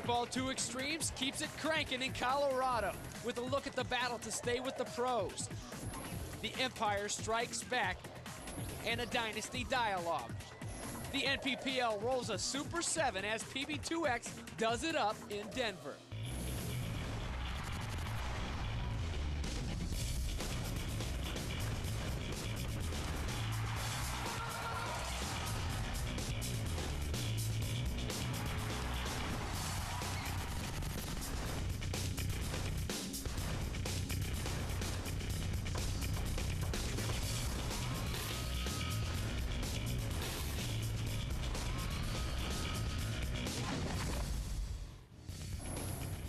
Paintball 2 Extremes keeps it cranking in Colorado with a look at the battle to stay with the pros. The Empire strikes back and a dynasty dialogue. The NPPL rolls a Super 7 as PB2X does it up in Denver.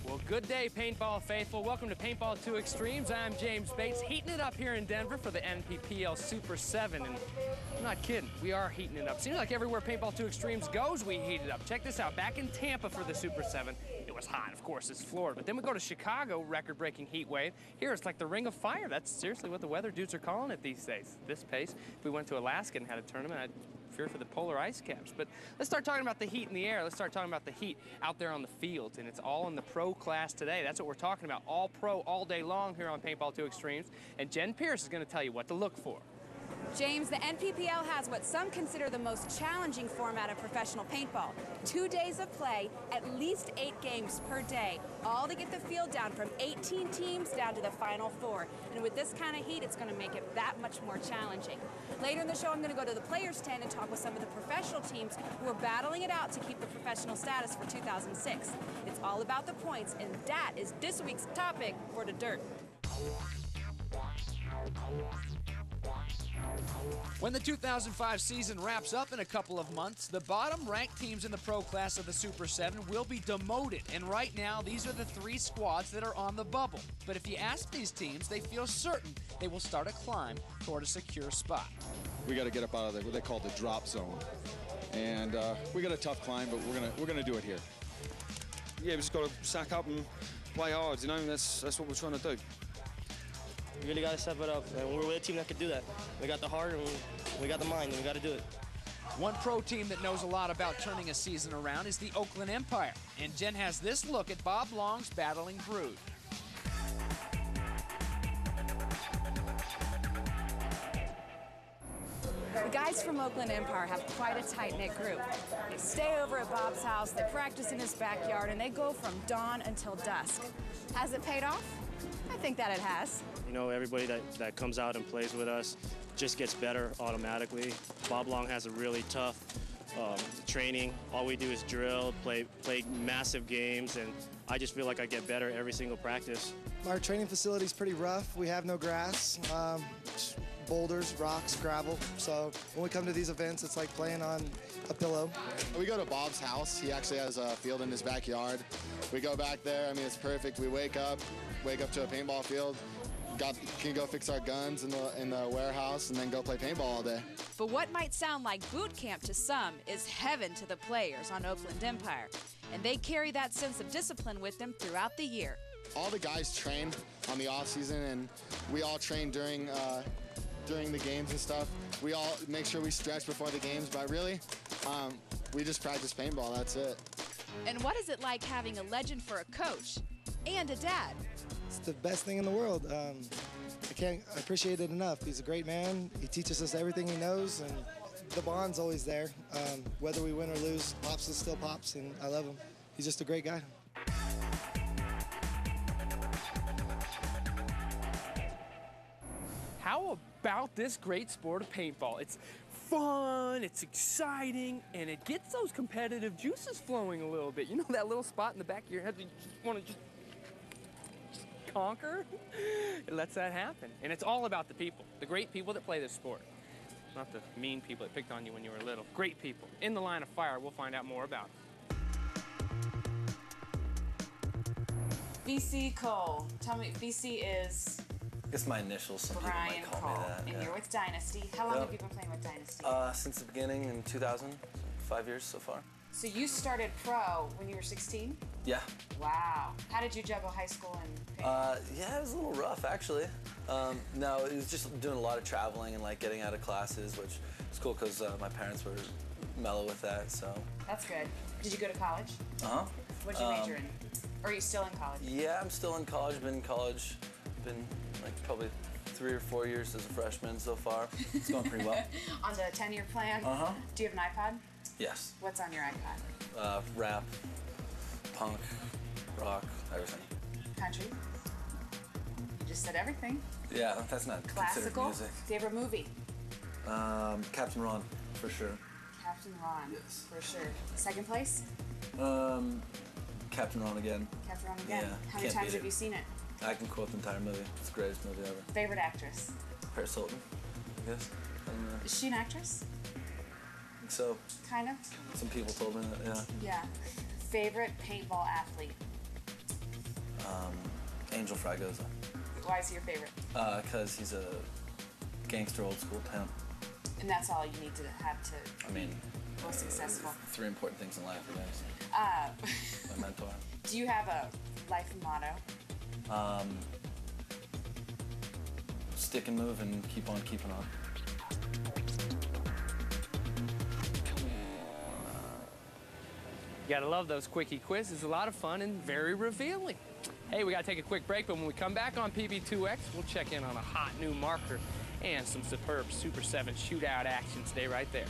Well, good day, Paintball faithful. Welcome to Paintball 2 Extremes. I'm James Bates, heating it up here in Denver for the NPPL Super 7. And I'm not kidding, we are heating it up. Seems like everywhere Paintball 2 Extremes goes, we heat it up. Check this out, back in Tampa for the Super 7, it was hot, of course, it's Florida. But then we go to Chicago, record-breaking heat wave. Here, it's like the Ring of Fire. That's seriously what the weather dudes are calling it these days. This pace. If we went to Alaska and had a tournament, I'd fear for the polar ice caps. But let's start talking about the heat in the air. Let's start talking about the heat out there on the fields, and it's all in the pro class today. That's what we're talking about, all pro all day long here on Paintball 2 Extremes. And Jen Pierce is going to tell you what to look for. James, the NPPL has what some consider the most challenging format of professional paintball. 2 days of play, at least 8 games per day, all to get the field down from 18 teams down to the final 4. And with this kind of heat, it's going to make it that much more challenging. Later in the show, I'm going to go to the players' tent and talk with some of the professional teams who are battling it out to keep the professional status for 2006. It's all about the points, and that is this week's topic for the dirt. When the 2005 season wraps up in a couple of months, the bottom-ranked teams in the pro class of the Super 7 will be demoted. And right now, these are the 3 squads that are on the bubble. But if you ask these teams, they feel certain they will start a climb toward a secure spot. We got to get up out of what they call the drop zone. And we got a tough climb, but we're gonna do it here. Yeah, we just got to sack up and play hard, you know, that's what we're trying to do. We really got to step it up, and we're with a team that can do that. We got the heart, and we got the mind, and we got to do it. One pro team that knows a lot about turning a season around is the Oakland Empire. And Jen has this look at Bob Long's battling brood. The guys from Oakland Empire have quite a tight-knit group. They stay over at Bob's house, they practice in his backyard, and they go from dawn until dusk. Has it paid off? I think that it has. You know, everybody that comes out and plays with us just gets better automatically. Bob Long has a really tough training. All we do is drill, play massive games, and I just feel like I get better every single practice. Our training facility is pretty rough. We have no grass, boulders, rocks, gravel. So when we come to these events, it's like playing on a pillow. We go to Bob's house. He actually has a field in his backyard. We go back there. I mean, it's perfect. We wake up to a paintball field. Can go fix our guns in the warehouse and then go play paintball all day. But what might sound like boot camp to some is heaven to the players on Oakland Empire. And they carry that sense of discipline with them throughout the year. All the guys train on the off season, and we all train during the games and stuff. We all make sure we stretch before the games, but really, we just practice paintball, that's it. And what is it like having a legend for a coach and a dad? It's the best thing in the world. I can't appreciate it enough. He's a great man. He teaches us everything he knows, and the bond's always there. Whether we win or lose, Pops is still Pops, and I love him. He's just a great guy. How about this great sport of paintball? It's fun, it's exciting, and it gets those competitive juices flowing a little bit. You know that little spot in the back of your head that you just want to just conquer? It lets that happen. And it's all about the people, the great people that play this sport. Not the mean people that picked on you when you were little. Great people. In the line of fire, we'll find out more about them. BC Cole. Tell me, BC is It's my initials. Some people Brian might call Cole, me that. and Yeah. you're with Dynasty. How long have you been playing with Dynasty? Since the beginning in 2000, 5 years so far. So you started pro when you were 16? Yeah. Wow. How did you juggle high school and paintball? Yeah, it was a little rough actually. No, it was just doing a lot of traveling and like getting out of classes, which was cool because my parents were mellow with that. So. That's good. Did you go to college? Uh-huh. What did you major in? Or are you still in college? Yeah, I'm still in college. Been in college. Been like probably 3 or 4 years as a freshman so far. It's going pretty well. On the 10-year plan? Uh-huh. Do you have an iPod? Yes. What's on your iPod? Rap, punk, rock, everything. Country? You just said everything. Yeah, that's not Classical? considered music. Favorite movie? Captain Ron, for sure. Captain Ron. Yes. For sure. Second place? Captain Ron again. Captain Ron again. Yeah, How many can't times beat have it. you seen it? I can quote the entire movie. It's the greatest movie ever. Favorite actress? Paris Hilton, I guess. I don't know. Is she an actress? I think so. Kind of? Some people told me that, yeah. Yeah. Favorite paintball athlete? Angel Fragoza. Why is he your favorite? Because he's a gangster old school pimp. And that's all you need to have to I mean, be successful. 3 important things in life, I guess. My mentor. Do you have a life motto? Stick and move and keep on keeping on. You gotta love those quickie quizzes. A lot of fun and very revealing. Hey, we gotta take a quick break, but when we come back on PB2X, we'll check in on a hot new marker and some superb Super 7 shootout action. Stay right there.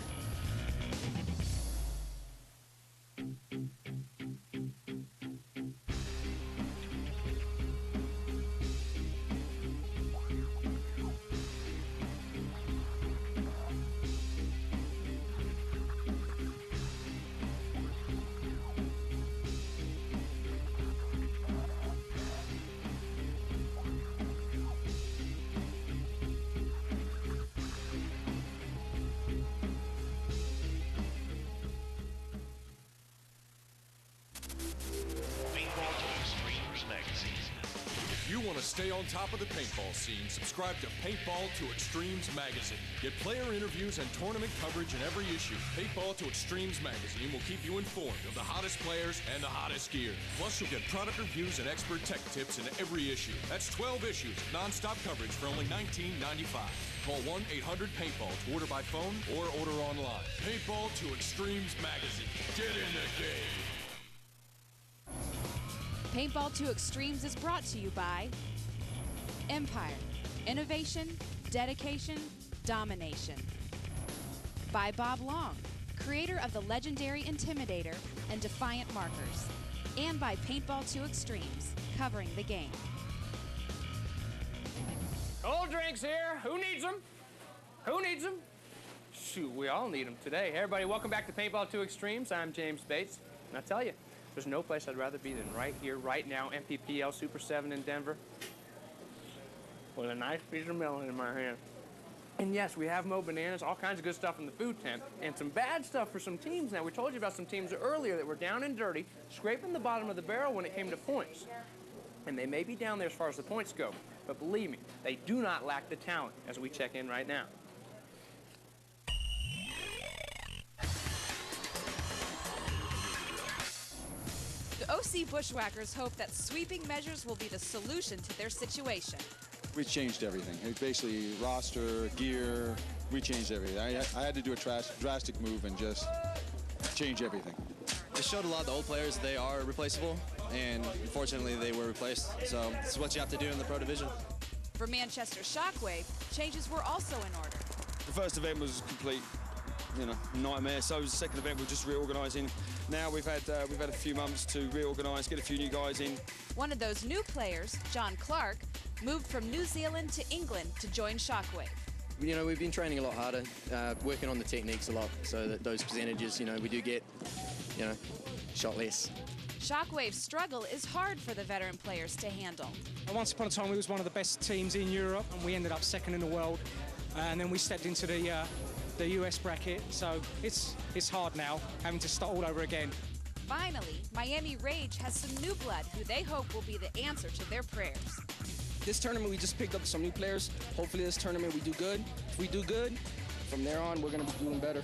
If you want to stay on top of the paintball scene, subscribe to Paintball to Extremes magazine. Get player interviews and tournament coverage in every issue. Paintball to Extremes magazine will keep you informed of the hottest players and the hottest gear. Plus, you'll get product reviews and expert tech tips in every issue. That's 12 issues of non-stop coverage for only $19.95. Call 1-800-PAINTBALL to order by phone or order online. Paintball to Extremes magazine. Get in the game. Paintball to Extremes is brought to you by Empire, innovation, dedication, domination. By Bob Long, creator of the legendary Intimidator and Defiant markers. And by Paintball to Extremes, covering the game. Cold drinks here. Who needs them? Who needs them? Shoot, we all need them today. Hey, everybody, welcome back to Paintball to Extremes. I'm James Bates, and I tell you, there's no place I'd rather be than right here, right now, MPPL Super 7 in Denver, with a nice piece of melon in my hand. And yes, we have Mo Bananas, all kinds of good stuff in the food tent, and some bad stuff for some teams now. We told you about some teams earlier that were down and dirty, scraping the bottom of the barrel when it came to points. And they may be down there as far as the points go, but believe me, they do not lack the talent as we check in right now. The OC Bushwhackers hope that sweeping measures will be the solution to their situation. We changed everything. Basically, roster, gear, we changed everything. I had to do a drastic move and just change everything. It showed a lot of the old players, they are replaceable, and unfortunately they were replaced. So this is what you have to do in the Pro Division. For Manchester Shockwave, changes were also in order. The first event was a complete, nightmare. So was the second event. We're just reorganising. Now we've had a few months to reorganise, get a few new guys in. One of those new players, John Clark, moved from New Zealand to England to join Shockwave. We've been training a lot harder, working on the techniques a lot, so that those percentages, we do get, shot less. Shockwave's struggle is hard for the veteran players to handle. Once upon a time, we was one of the best teams in Europe, and we ended up second in the world. And then we stepped into the US bracket, so it's hard now, having to start all over again. Finally, Miami Rage has some new blood who they hope will be the answer to their prayers. This tournament, we just picked up some new players. Hopefully this tournament we do good. If we do good, from there on, we're going to be doing better.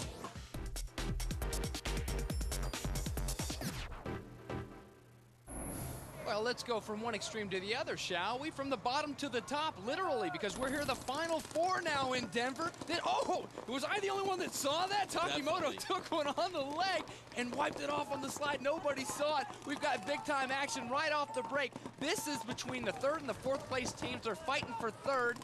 Well, Well, let's go from one extreme to the other, shall we? From the bottom to the top, literally, because we're here the Final Four now in Denver. Oh, was I the only one that saw that? Takimoto took one on the leg and wiped it off on the slide. Nobody saw it. We've got big-time action right off the break. This is between the third and the fourth place teams. They're fighting for third.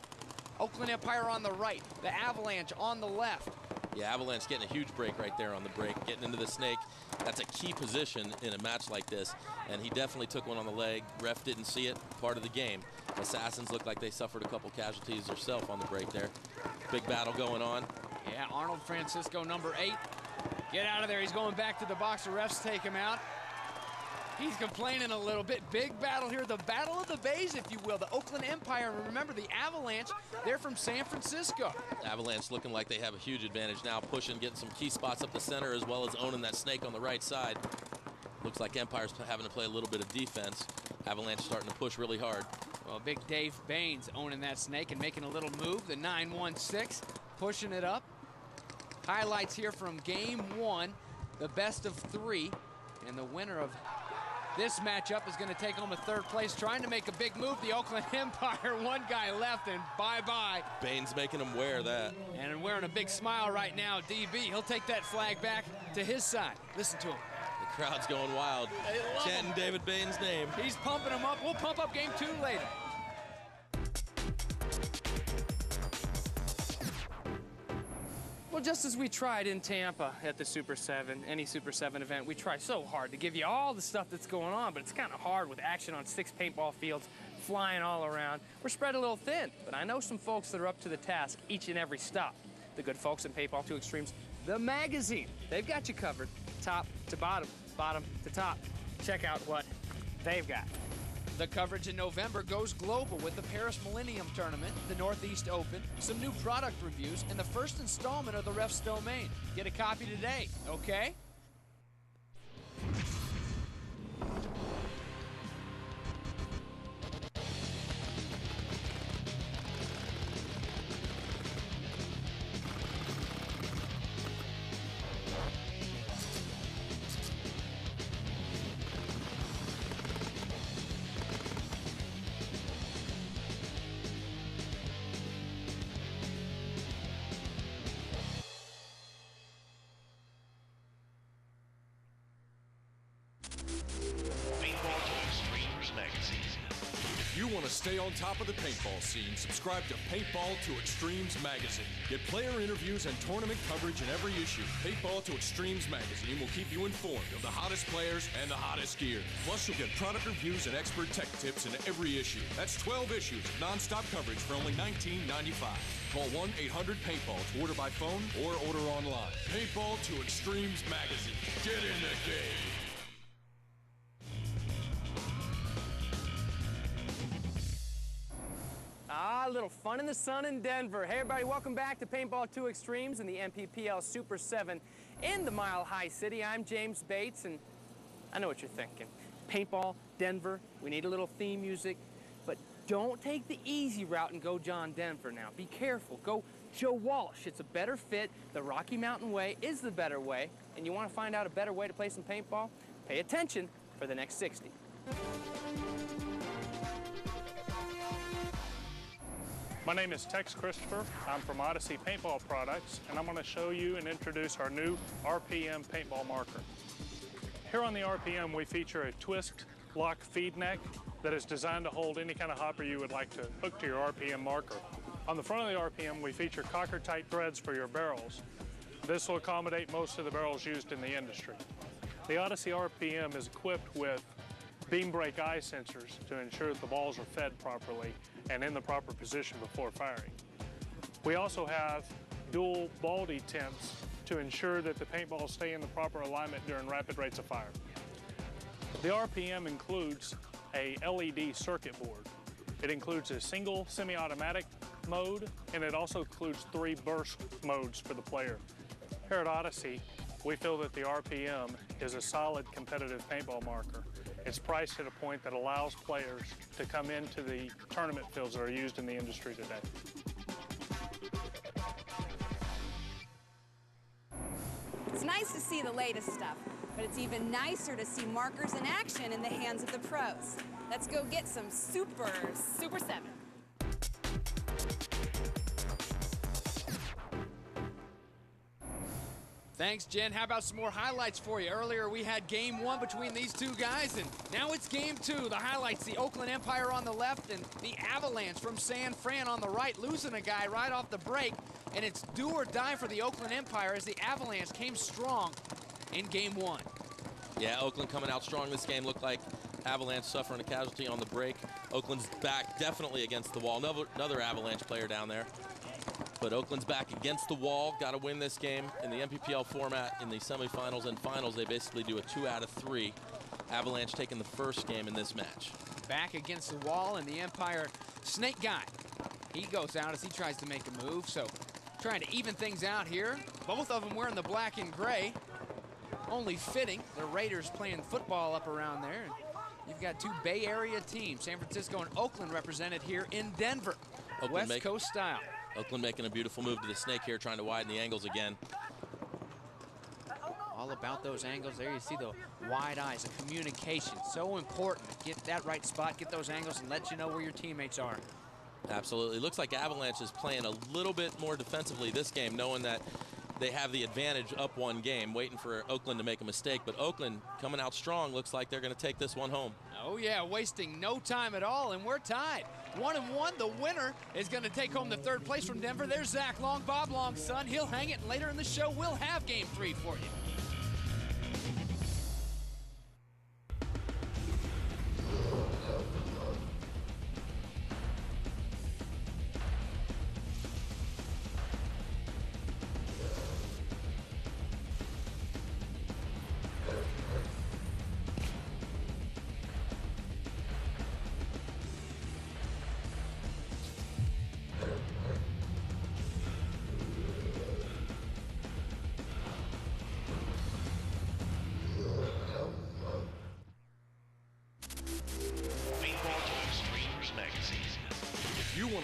Oakland Empire on the right, the Avalanche on the left. Yeah, Avalanche getting a huge break right there on the break, getting into the snake. That's a key position in a match like this, and he definitely took one on the leg. Ref didn't see it, part of the game. Assassins look like they suffered a couple casualties themselves on the break there. Big battle going on. Yeah, Arnold Francisco, number 8. Get out of there, he's going back to the box. The refs take him out. He's complaining a little bit. Big battle here, the battle of the bays, if you will. The Oakland Empire, and remember the Avalanche, they're from San Francisco. Avalanche looking like they have a huge advantage now, pushing, getting some key spots up the center, as well as owning that snake on the right side. Looks like Empire's having to play a little bit of defense. Avalanche starting to push really hard. Well, big Dave Baines owning that snake and making a little move. The 9-1-6, pushing it up. Highlights here from game 1, the best of 3, and the winner of this matchup is going to take home a third place, trying to make a big move. The Oakland Empire, one guy left, and bye-bye. Baines making him wear that. And wearing a big smile right now, DB. He'll take that flag back to his side. Listen to him. The crowd's going wild. Chanting David Baines' name. He's pumping him up. We'll pump up game 2 later. Well, just as we tried in Tampa at the Super 7, any Super 7 event, we try so hard to give you all the stuff that's going on, but it's kind of hard with action on 6 paintball fields, flying all around. We're spread a little thin, but I know some folks that are up to the task each and every stop. The good folks in Paintball 2 Extremes, the magazine. They've got you covered, top to bottom, bottom to top. Check out what they've got. The coverage in November goes global with the Paris Millennium Tournament, the Northeast Open, some new product reviews, and the first installment of the Ref's Domain. Get a copy today, okay? Stay on top of the paintball scene. Subscribe to Paintball 2 Extremes magazine. Get player interviews and tournament coverage in every issue. Paintball 2 Extremes magazine will keep you informed of the hottest players and the hottest gear. Plus, you'll get product reviews and expert tech tips in every issue. That's 12 issues of non-stop coverage for only $19.95. Call 1-800-PAINTBALL to order by phone or order online. Paintball 2 Extremes magazine. Get in the game. A little fun in the sun in Denver. Hey everybody, welcome back to Paintball 2 Extremes in the NPPL Super 7 in the Mile High City. I'm James Bates, and I know what you're thinking. Paintball, Denver, we need a little theme music, but don't take the easy route and go John Denver now. Be careful, go Joe Walsh. It's a better fit. The Rocky Mountain way is the better way, and you want to find out a better way to play some paintball? Pay attention for the next 60. My name is Tex Christopher. I'm from Odyssey Paintball Products, and I'm going to show you and introduce our new RPM paintball marker. Here on the RPM, we feature a twist lock feed neck that is designed to hold any kind of hopper you would like to hook to your RPM marker. On the front of the RPM, we feature cocker-tight threads for your barrels. This will accommodate most of the barrels used in the industry. The Odyssey RPM is equipped with beam break eye sensors to ensure that the balls are fed properly and in the proper position before firing. We also have dual baldy temps to ensure that the paintballs stay in the proper alignment during rapid rates of fire. The RPM includes a LED circuit board. It includes a single semi-automatic mode, and it also includes 3 burst modes for the player. Here at Odyssey, we feel that the RPM is a solid competitive paintball marker. It's priced at a point that allows players to come into the tournament fields that are used in the industry today. It's nice to see the latest stuff, but it's even nicer to see markers in action in the hands of the pros. Let's go get some Super 7. Thanks, Jen. How about some more highlights for you? Earlier we had game 1 between these two guys, and now it's game 2. The highlights, the Oakland Empire on the left and the Avalanche from San Fran on the right, losing a guy right off the break. And it's do or die for the Oakland Empire as the Avalanche came strong in game 1. Yeah, Oakland coming out strong this game. Looked like Avalanche suffering a casualty on the break. Oakland's back definitely against the wall. Another Avalanche player down there. But Oakland's back against the wall. Got to win this game. In the NPPL format, in the semifinals and finals, they basically do a 2 out of 3. Avalanche taking the first game in this match. Back against the wall, and the Empire snake guy. He goes out as he tries to make a move, so trying to even things out here. Both of them wearing the black and gray. Only fitting. The Raiders playing football up around there. And you've got 2 Bay Area teams, San Francisco and Oakland, represented here in Denver. West Coast style. Oakland making a beautiful move to the snake here, trying to widen the angles again. All about those angles there. You see the wide eyes, the communication. So important to get that right spot, get those angles, and let you know where your teammates are. Absolutely. Looks like Avalanche is playing a little bit more defensively this game, knowing that they have the advantage up 1 game, waiting for Oakland to make a mistake. But Oakland coming out strong. Looks like they're going to take this one home. Oh, yeah, wasting no time at all, and we're tied. 1-1. The winner is going to take home the 3rd place from Denver. There's Zach Long, Bob Long's son. He'll hang it, and later in the show, we'll have game 3 for you.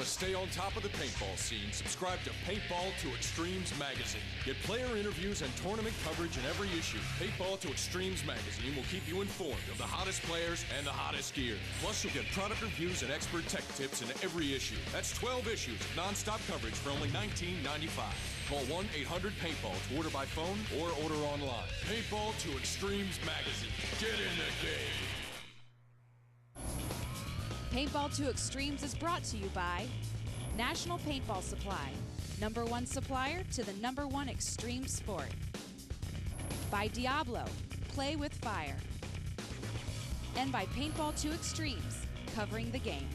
Stay on top of the paintball scene. Subscribe to Paintball to Extremes magazine. Get player interviews and tournament coverage in every issue. Paintball to Extremes magazine will keep you informed of the hottest players and the hottest gear. Plus, you'll get product reviews and expert tech tips in every issue. That's 12 issues of non-stop coverage for only $19.95. Call 1-800-PAINTBALL to order by phone or order online. Paintball to Extremes magazine. Get in the game. Paintball to Extremes is brought to you by National Paintball Supply, #1 supplier to the #1 extreme sport. By Diablo, play with fire. And by Paintball to Extremes, covering the game.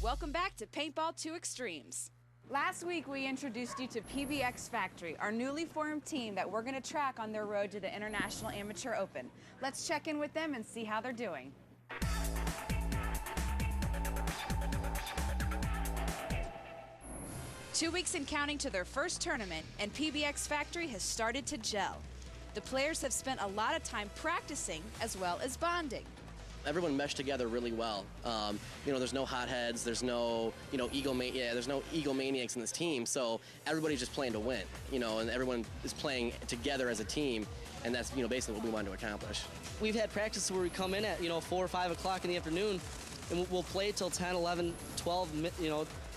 Welcome back to Paintball to Extremes. Last week, we introduced you to PB2X Factory, our newly formed team that we're going to track on their road to the International Amateur Open. Let's check in with them and see how they're doing. Two weeks and counting to their first tournament, and PB2X Factory has started to gel. The players have spent a lot of time practicing as well as bonding. Everyone meshed together really well. You know, there's no hotheads, there's no, there's no egomaniacs in this team, so everybody's just playing to win, and everyone is playing together as a team, and that's, basically what we wanted to accomplish. We've had practices where we come in at, 4 or 5 o'clock in the afternoon, and we'll play till 10, 11, 12,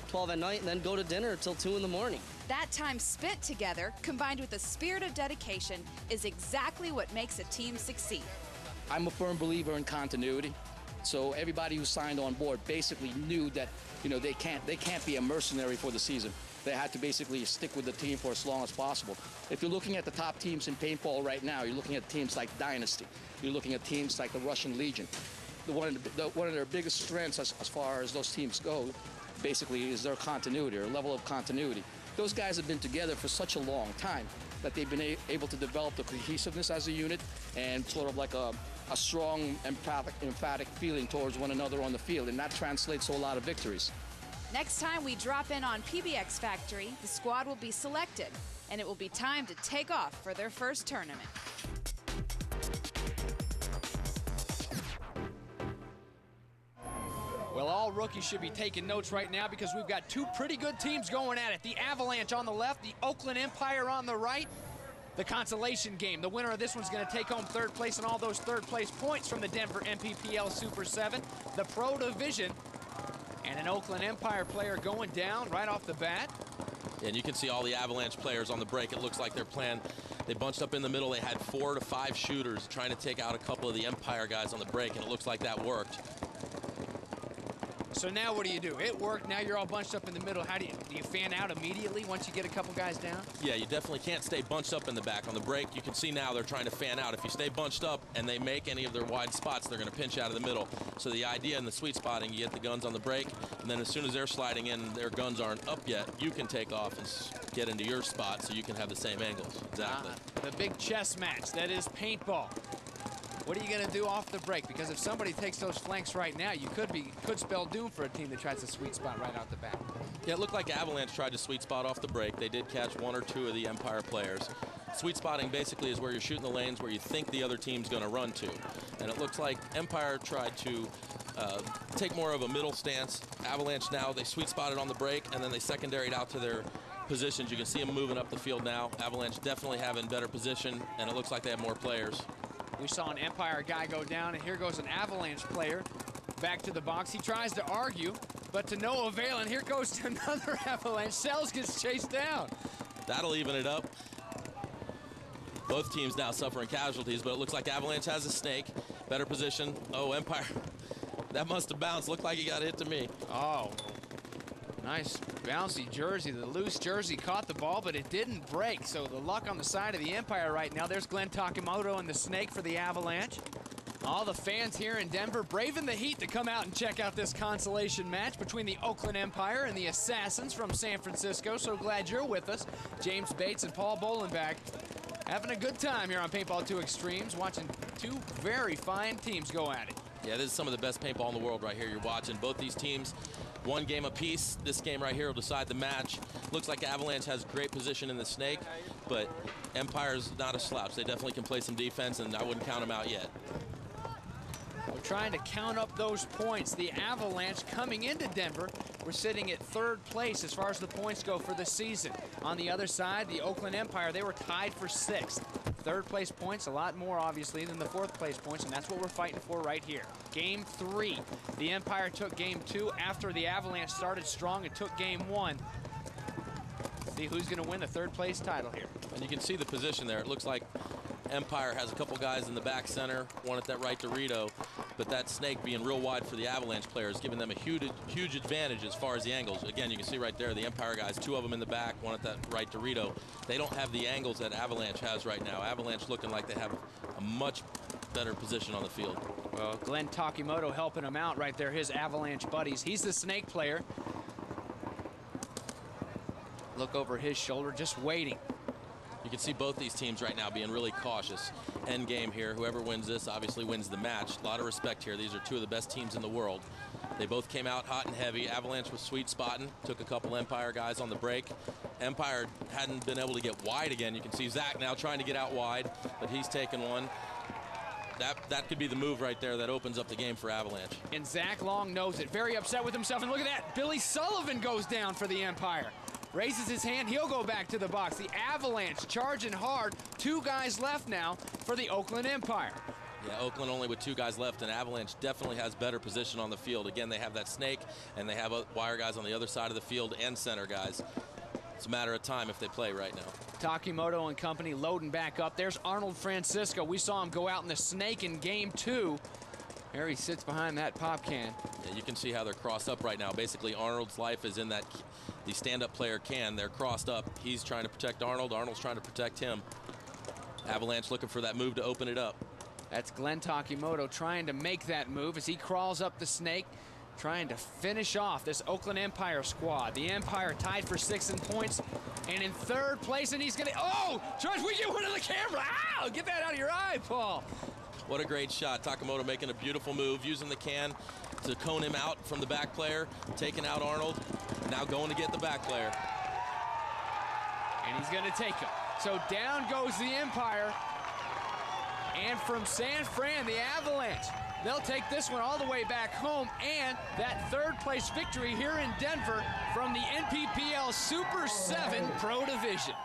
12 at night, and then go to dinner till 2 in the morning. That time spent together, combined with a spirit of dedication, is exactly what makes a team succeed. I'm a firm believer in continuity. So everybody who signed on board basically knew that, they can't be a mercenary for the season. They had to basically stick with the team for as long as possible. If you're looking at the top teams in paintball right now, you're looking at teams like Dynasty. You're looking at teams like the Russian Legion. One of their biggest strengths as far as those teams go, basically, is their continuity, or level of continuity. Those guys have been together for such a long time that they've been able to develop the cohesiveness as a unit and sort of like a strong, emphatic feeling towards one another on the field, and that translates to a lot of victories. Next time we drop in on PB2X Factory, the squad will be selected, and it will be time to take off for their first tournament. Well, all rookies should be taking notes right now because we've got 2 pretty good teams going at it. The Avalanche on the left, the Oakland Empire on the right. the consolation game. The winner of this one's going to take home third place and all those third-place points from the Denver NPPL Super 7, the Pro Division. And an Oakland Empire player going down right off the bat. And you can see all the Avalanche players on the break. It looks like they're playing. They bunched up in the middle. They had 4 to 5 shooters trying to take out a couple of the Empire guys on the break, and it looks like that worked. So now what do you do? It worked. Now you're all bunched up in the middle. How do you fan out immediately once you get a couple guys down? Yeah, you definitely can't stay bunched up in the back. On the break, you can see now they're trying to fan out. If you stay bunched up and they make any of their wide spots, they're going to pinch out of the middle. So the idea in the sweet spotting, you get the guns on the break, and then as soon as they're sliding in, their guns aren't up yet, you can take off and get into your spot so you can have the same angles. Exactly. The big chess match, that is paintball. What are you going to do off the break? Because if somebody takes those flanks right now, you could spell doom for a team that tries to sweet spot right out the back. Yeah, it looked like Avalanche tried to sweet spot off the break. They did catch 1 or 2 of the Empire players. Sweet spotting basically is where you're shooting the lanes where you think the other team's going to run to. And it looks like Empire tried to take more of a middle stance. Avalanche now, they sweet spotted on the break, and then they secondaried out to their positions. You can see them moving up the field now. Avalanche definitely having better position, and it looks like they have more players. We saw an Empire guy go down, and here goes an Avalanche player back to the box. He tries to argue, but to no avail, and here goes another Avalanche. Sells gets chased down. That'll even it up. Both teams now suffering casualties, but it looks like Avalanche has a snake. Better position. Oh, Empire. That must have bounced. Looked like he got hit to me. Oh, nice bouncy jersey. The loose jersey caught the ball, but it didn't break. So the luck on the side of the Empire right now. There's Glenn Takimoto and the snake for the Avalanche. All the fans here in Denver braving the heat to come out and check out this consolation match between the Oakland Empire and the Assassins from San Francisco. So glad you're with us. James Bates and Paul Bolenbach having a good time here on Paintball 2 Extremes, watching two very fine teams go at it. Yeah, this is some of the best paintball in the world right here. You're watching both these teams. 1 game apiece. This game right here will decide the match. Looks like Avalanche has great position in the snake, but Empire's not a slouch. They definitely can play some defense, and I wouldn't count them out yet. We're trying to count up those points. The Avalanche coming into Denver, we're sitting at 3rd place as far as the points go for the season. On the other side, the Oakland Empire, they were tied for 6th. 3rd place points, a lot more obviously than the 4th place points, and that's what we're fighting for right here. Game 3, the Empire took game 2 after the Avalanche started strong and took game 1. See who's going to win the 3rd place title here. And you can see the position there. It looks like Empire has a couple guys in the back center, one at that right Dorito, but that snake being real wide for the Avalanche players, giving them a huge advantage as far as the angles. Again, you can see right there the Empire guys, 2 of them in the back, one at that right Dorito. They don't have the angles that Avalanche has right now. Avalanche looking like they have a much better position on the field. Well, Glenn Takimoto helping him out right there, his Avalanche buddies. He's the snake player. Look over his shoulder, just waiting. You can see both these teams right now being really cautious. End game here. Whoever wins this obviously wins the match. A lot of respect here. These are 2 of the best teams in the world. They both came out hot and heavy. Avalanche was sweet spotting. Took a couple Empire guys on the break. Empire hadn't been able to get wide again. You can see Zach now trying to get out wide, but he's taken one. That could be the move right there that opens up the game for Avalanche. And Zach Long knows it. Very upset with himself. And look at that. Billy Sullivan goes down for the Empire. Raises his hand, he'll go back to the box. The Avalanche charging hard. 2 guys left now for the Oakland Empire. Yeah, Oakland only with 2 guys left, and Avalanche definitely has better position on the field. Again, they have that snake, and they have wire guys on the other side of the field and center guys. It's a matter of time if they play right now. Takimoto and company loading back up. There's Arnold Francisco. We saw him go out in the snake in game 2. There he sits behind that pop can. Yeah, you can see how they're crossed up right now. Basically, Arnold's life is in that the stand-up player can. They're crossed up. He's trying to protect Arnold. Arnold's trying to protect him. Avalanche looking for that move to open it up. That's Glenn Takimoto trying to make that move as he crawls up the snake, trying to finish off this Oakland Empire squad. The Empire tied for 6th in points and in 3rd place, and he's going to... Oh! George, we get one of the camera! Ow! Get that out of your eye, Paul! What a great shot. Takimoto making a beautiful move, using the can to cone him out from the back player, taking out Arnold, now going to get the back player. And he's going to take him. So down goes the Empire. And from San Fran, the Avalanche. They'll take this one all the way back home, and that 3rd place victory here in Denver from the NPPL Super 7 Pro Division.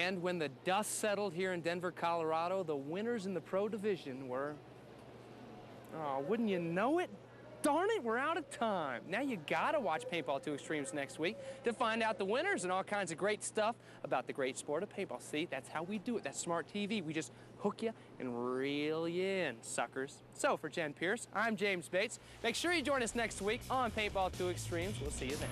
And when the dust settled here in Denver, Colorado, the winners in the pro division were, oh, wouldn't you know it? Darn it, we're out of time. Now you gotta watch Paintball 2 Extremes next week to find out the winners and all kinds of great stuff about the great sport of paintball. See, that's how we do it. That's smart TV. We just hook you and reel you in, suckers. So for Jen Pierce, I'm James Bates. Make sure you join us next week on Paintball 2 Extremes. We'll see you then.